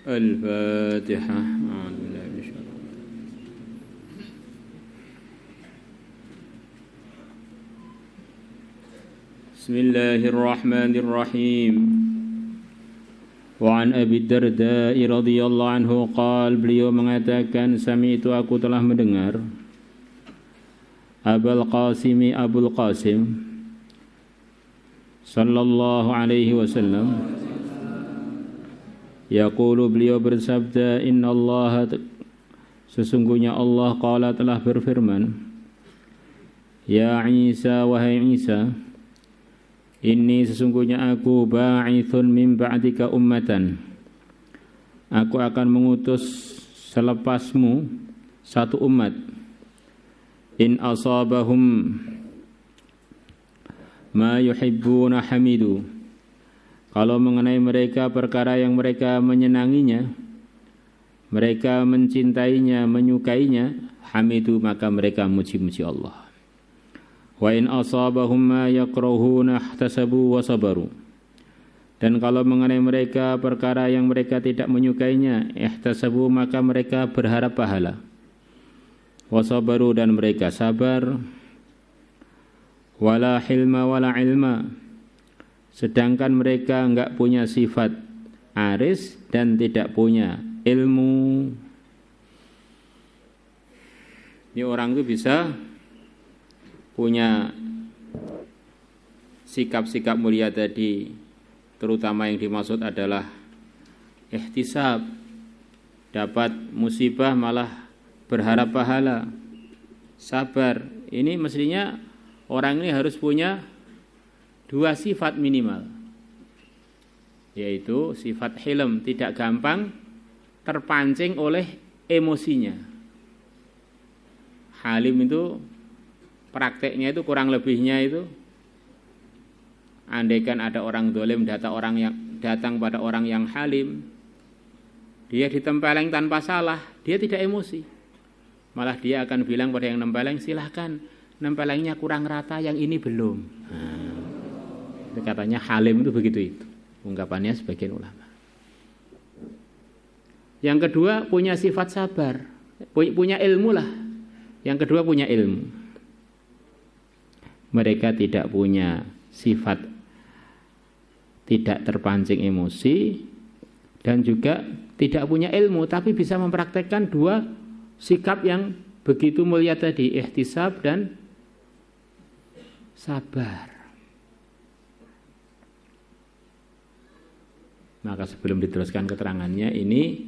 Al-Fatihah. Bismillahirrahmanirrahim. Wa an Abi Darda radhiyallahu anhu qala, beliau mengatakan, sami'tu, aku telah mendengar, Abul Qasim sallallahu alaihi wasallam yaqulu, beliau bersabda, innallaha, sesungguhnya Allah qala, telah berfirman, ya Isa, wahai Isa, inni, sesungguhnya aku, ba'ithun min ba'dika ummatan, aku akan mengutus selepasmu satu umat, in asabahum ma yuhibbuna hamidu, kalau mengenai mereka perkara yang mereka menyenanginya, mereka mencintainya, menyukainya, hamidu, maka mereka muji-muji Allah. Wa in asabahum ma yakrahuna ihtasabu wa sabaru, dan kalau mengenai mereka perkara yang mereka tidak menyukainya, ihtasabu, maka mereka berharap pahala, wa sabaru, dan mereka sabar, wala hilma wala ilma, sedangkan mereka enggak punya sifat aris dan tidak punya ilmu. Ini orang itu bisa punya sikap-sikap mulia tadi, terutama yang dimaksud adalah ihtisab, dapat musibah malah berharap pahala, sabar. Ini mestinya orang ini harus punya dua sifat minimal, yaitu sifat hilm, tidak gampang terpancing oleh emosinya. Halim itu prakteknya itu kurang lebihnya itu, andaikan ada orang dolim datang pada orang yang halim, dia ditempeleng tanpa salah, dia tidak emosi, malah dia akan bilang pada yang nempeleng, silahkan, nempelengnya kurang rata, yang ini belum. Itu katanya halim itu begitu, itu ungkapannya sebagian ulama. Yang kedua, punya sifat sabar, punya ilmu lah. Yang kedua, punya ilmu. Mereka tidak punya sifat tidak terpancing emosi, dan juga tidak punya ilmu, tapi bisa mempraktekkan dua sikap yang begitu mulia tadi, ihtisab dan sabar. Maka sebelum diteruskan keterangannya, ini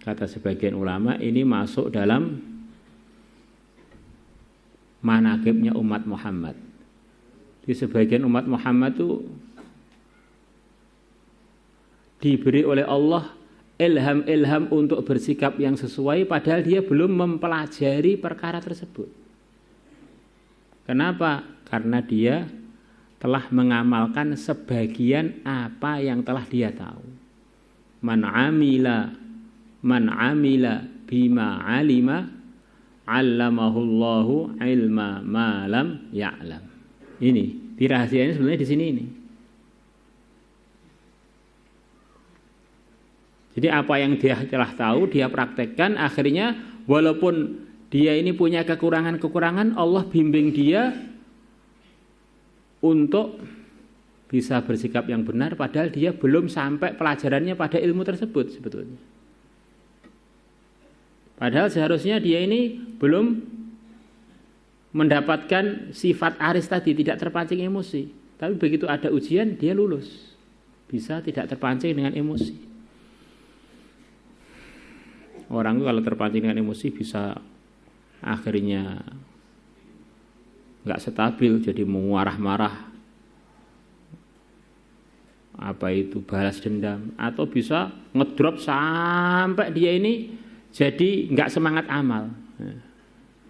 kata sebagian ulama, ini masuk dalam manaqibnya umat Muhammad. Di sebagian umat Muhammad itu diberi oleh Allah ilham-ilham untuk bersikap yang sesuai, padahal dia belum mempelajari perkara tersebut. Kenapa? Karena dia telah mengamalkan sebagian apa yang telah dia tahu. Man amila bima alima, 'allamahullahu ilma ma lam ya'lam. Ini dirahasianya sebenarnya di sini ini. Jadi apa yang dia telah tahu, dia praktekkan, akhirnya walaupun dia ini punya kekurangan-kekurangan, Allah bimbing dia untuk bisa bersikap yang benar, padahal dia belum sampai pelajarannya pada ilmu tersebut sebetulnya. Padahal seharusnya dia ini belum mendapatkan sifat aris tadi, tidak terpancing emosi. Tapi begitu ada ujian, dia lulus, bisa tidak terpancing dengan emosi. Orang itu kalau terpancing dengan emosi bisa akhirnya nggak stabil, jadi marah-marah, apa itu balas dendam, atau bisa ngedrop sampai dia ini jadi nggak semangat amal.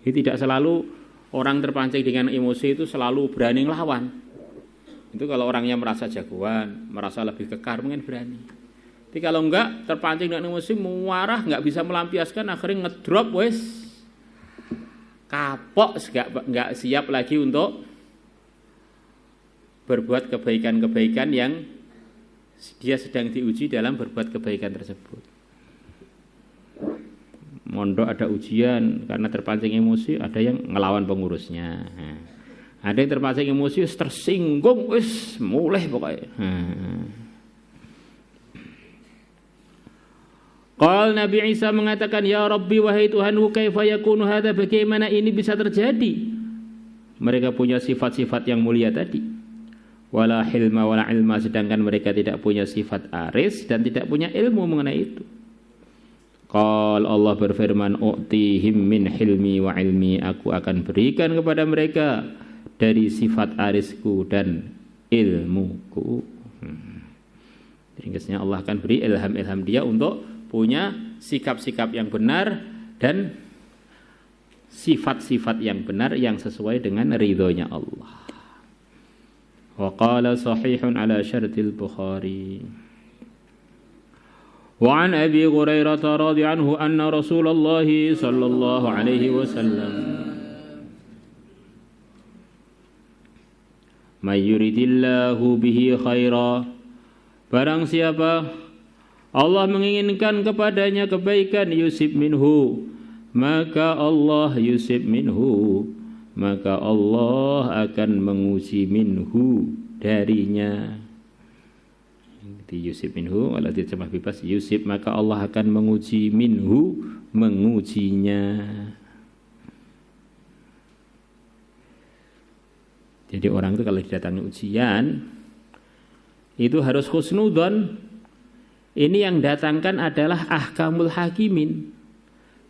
Jadi tidak selalu orang terpancing dengan emosi itu selalu berani ngelawan. Itu kalau orangnya merasa jagoan, merasa lebih kekar, mungkin berani. Tapi kalau enggak, terpancing dengan emosi, marah, enggak bisa melampiaskan, akhirnya ngedrop, wes kapok, enggak siap lagi untuk berbuat kebaikan-kebaikan yang dia sedang diuji dalam berbuat kebaikan tersebut. mondok ada ujian karena terpancing emosi, ada yang ngelawan pengurusnya. Ada yang terpancing emosi, tersinggung, wis mulai pokoknya. Qal Nabi Isa mengatakan, ya Rabbi wahai Tuhanku, kaifa yakunu hadza, bagaimana ini bisa terjadi? Mereka punya sifat-sifat yang mulia tadi. Wala hilma wala ilma, sedangkan mereka tidak punya sifat aris dan tidak punya ilmu mengenai itu. Qal Allah berfirman, u'tihim min hilmi wa ilmi, aku akan berikan kepada mereka dari sifat arisku dan ilmuku. Ringkasnya Allah akan beri ilham-ilham dia untuk punya sikap-sikap yang benar dan sifat-sifat yang benar yang sesuai dengan ridhonya Allah. Wa qala sahihun ala syartil Bukhari. Wa an Abi Hurairah radhiyallahu anhu anna Rasulullah sallallahu alaihi wasallam may yuridillahu bihi khaira, barang siapa Allah menginginkan kepadanya kebaikan, yusib minhu, maka Allah yusib minhu, maka Allah akan menguji minhu darinya. Di yusib minhu, kalau diterjemah bebas yusib, maka Allah akan menguji minhu, mengujinya. Jadi orang itu kalau didatangi ujian itu harus husnudzon. Ini yang datangkan adalah ahkamul hakimin,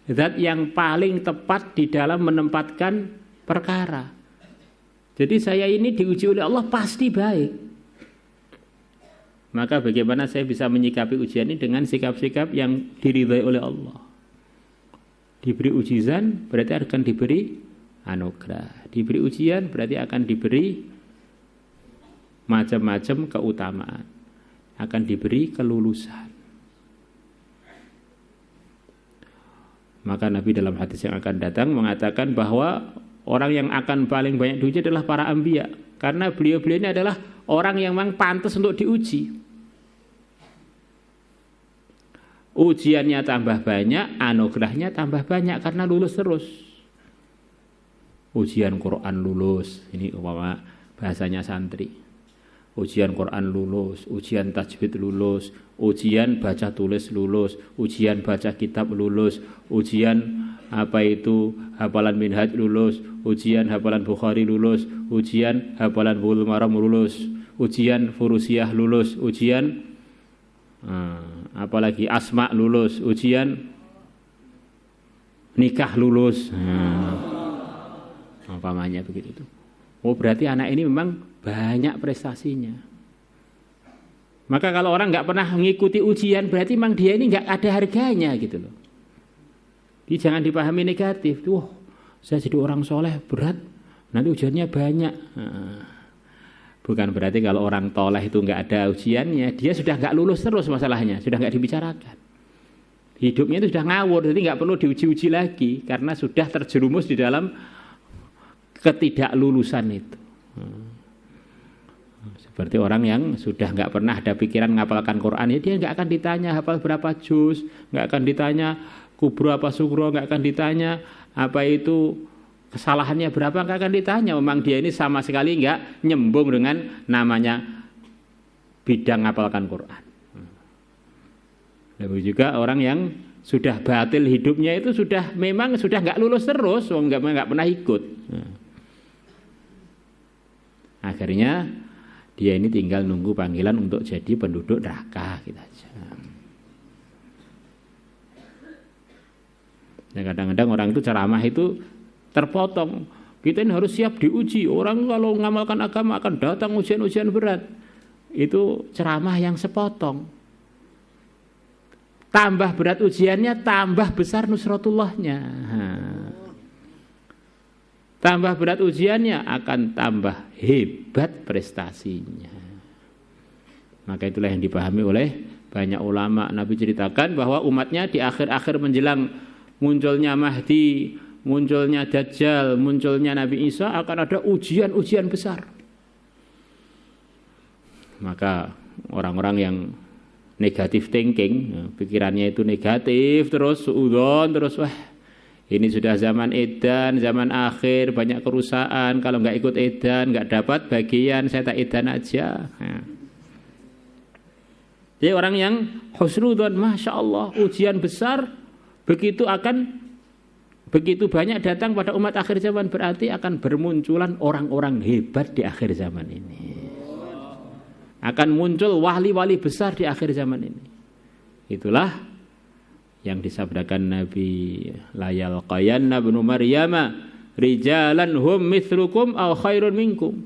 zat yang paling tepat di dalam menempatkan perkara. Jadi saya ini diuji oleh Allah pasti baik. Maka bagaimana saya bisa menyikapi ujian ini dengan sikap-sikap yang diridhai oleh Allah. Diberi ujian berarti akan diberi anugerah. Diberi ujian berarti akan diberi macam-macam keutamaan. Akan diberi kelulusan. Maka Nabi dalam hadis yang akan datang mengatakan bahwa orang yang akan paling banyak diuji adalah para anbiya, karena beliau-beliau ini adalah orang yang memang pantas untuk diuji. Ujiannya tambah banyak, anugerahnya tambah banyak karena lulus terus. Ujian Quran lulus, ini umpama bahasanya santri. Ujian Quran lulus, ujian tajwid lulus, ujian baca tulis lulus, ujian baca kitab lulus, ujian hafalan minhaj lulus, ujian hafalan Bukhari lulus, ujian hafalan Bulughul Maram lulus, ujian Furusiyah lulus, ujian apalagi Asma lulus, ujian nikah lulus. Umpamanya begitu itu. Oh, berarti anak ini memang banyak prestasinya. Maka kalau orang nggak pernah mengikuti ujian, berarti memang dia ini nggak ada harganya gitu loh. Jadi jangan dipahami negatif. Wah, saya jadi orang soleh berat, nanti ujiannya banyak. Bukan berarti kalau orang toleh itu nggak ada ujiannya, dia sudah nggak lulus terus masalahnya, sudah nggak dibicarakan. Hidupnya itu sudah ngawur, jadi nggak perlu diuji-uji lagi karena sudah terjerumus di dalam ketidaklulusan itu. Seperti orang yang sudah nggak pernah ada pikiran ngapalkan Quran, ya dia nggak akan ditanya hafal berapa juz, nggak akan ditanya kubro apa sugro, nggak akan ditanya apa itu kesalahannya berapa, nggak akan ditanya. Memang dia ini sama sekali nggak nyembung dengan namanya bidang ngapalkan Quran. Lalu juga orang yang sudah batil hidupnya itu memang sudah nggak lulus terus, nggak pernah ikut. Akhirnya dia ini tinggal nunggu panggilan untuk jadi penduduk neraka gitu aja. Dan kadang-kadang orang itu ceramah itu terpotong. Kita ini harus siap diuji. Orang kalau mengamalkan agama akan datang ujian-ujian berat. Itu ceramah yang sepotong. Tambah berat ujiannya, tambah besar nusratullahnya. Tambah berat ujiannya akan tambah hebat prestasinya. Maka itulah yang dipahami oleh banyak ulama. Nabi ceritakan bahwa umatnya di akhir-akhir menjelang munculnya Mahdi, munculnya Dajjal, munculnya Nabi Isa akan ada ujian-ujian besar. Maka orang-orang yang negatif thinking, pikirannya itu negatif, terus suudzon, terus wah ini sudah zaman edan, zaman akhir, banyak kerusakan, kalau nggak ikut edan nggak dapat bagian, saya tak edan aja. Jadi orang yang husnudzon, masya Allah, ujian besar begitu banyak datang pada umat akhir zaman, berarti akan bermunculan orang-orang hebat di akhir zaman ini. Akan muncul wali-wali besar di akhir zaman ini. Itulah yang disabdakan Nabi, la yalqayanna ibnu Maryama rijalan hum mithlukum aw khairun minkum.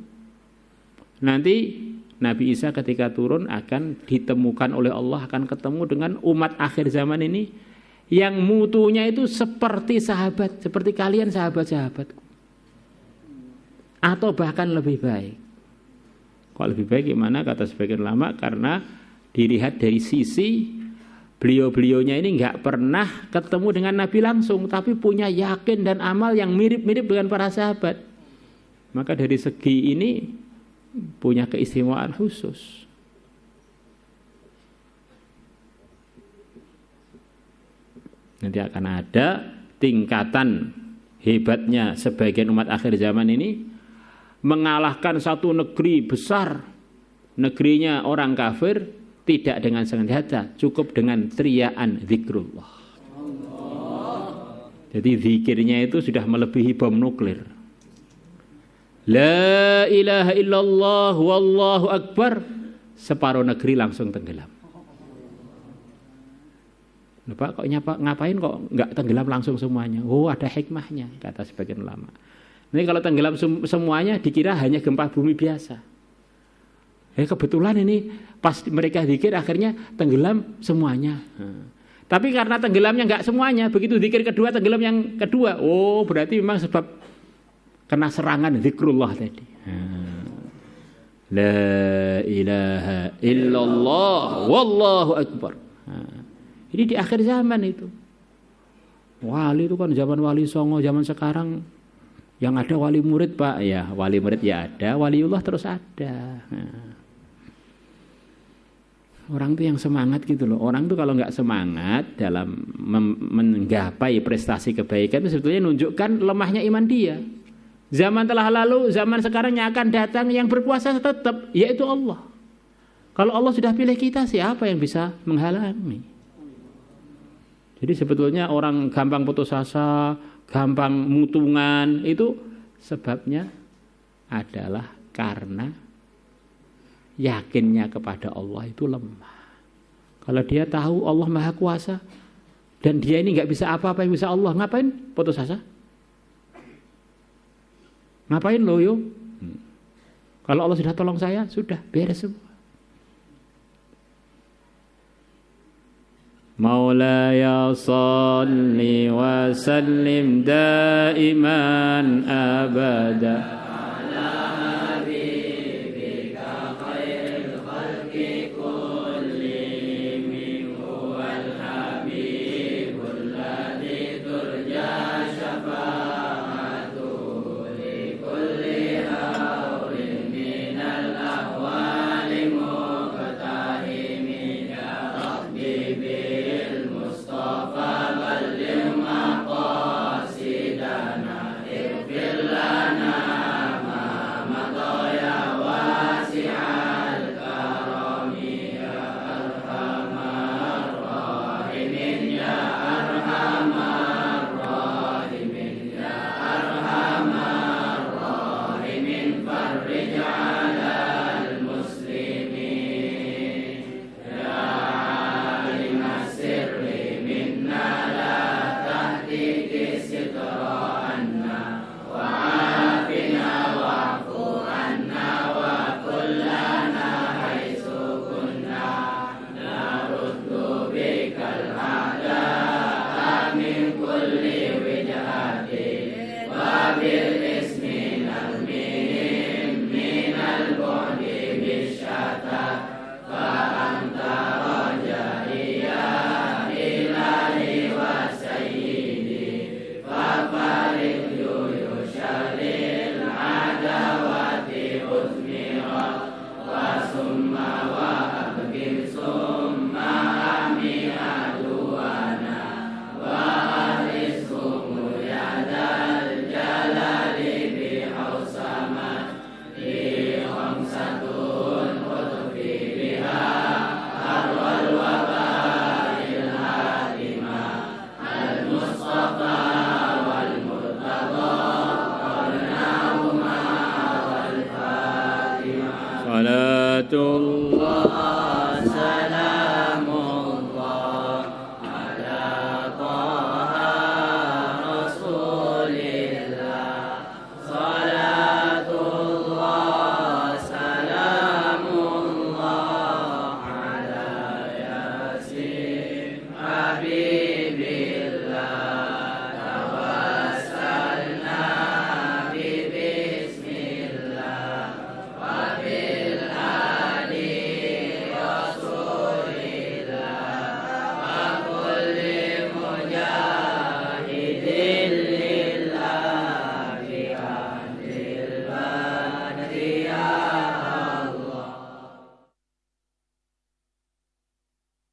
Nanti Nabi Isa ketika turun akan ditemukan oleh Allah, akan ketemu dengan umat akhir zaman ini yang mutunya itu seperti sahabat, seperti kalian sahabat-sahabatku, atau bahkan lebih baik. Kalau lebih baik gimana kata sebagian ulama? Karena dilihat dari sisi beliau-beliaunya ini nggak pernah ketemu dengan Nabi langsung, tapi punya yakin dan amal yang mirip-mirip dengan para sahabat. Maka dari segi ini punya keistimewaan khusus. Nanti akan ada tingkatan hebatnya sebagian umat akhir zaman ini mengalahkan satu negeri besar, negerinya orang kafir, tidak dengan senjata, cukup dengan teriakan zikrullah. Jadi zikirnya itu sudah melebihi bom nuklir. La ilaha illallah wallahu akbar, separuh negeri langsung tenggelam. Pak, kok ngapain kok nggak tenggelam langsung semuanya? Oh, ada hikmahnya, kata sebagian ulama. Ini kalau tenggelam semuanya dikira hanya gempa bumi biasa. Kebetulan ini pas mereka zikir akhirnya tenggelam semuanya. Tapi karena tenggelamnya nggak semuanya, begitu zikir kedua tenggelam yang kedua. Oh, berarti memang sebab kena serangan zikrullah tadi. La ilaha illallah wallahu akbar. Ini di akhir zaman itu. Wali itu kan zaman wali songo, zaman sekarang yang ada wali murid, Pak. Ya, wali murid ya ada, waliullah terus ada. Orang itu yang semangat gitu loh. Orang itu kalau nggak semangat dalam menggapai prestasi kebaikan itu sebetulnya menunjukkan lemahnya iman dia. Zaman telah lalu, zaman sekarang yang akan datang yang berkuasa tetap, yaitu Allah. Kalau Allah sudah pilih kita, siapa yang bisa menghalangi? Jadi sebetulnya orang gampang putus asa, gampang mutungan, itu sebabnya adalah karena yakinnya kepada Allah itu lemah. Kalau dia tahu Allah Maha Kuasa dan dia ini nggak bisa apa-apa yang bisa Allah, ngapain putus asa? Ngapain loyo? Kalau Allah sudah tolong saya, sudah beres semua. Maulaya salli wa sallim daiman abada Mustafa ballim maqasidana, ighfir lana Salatullah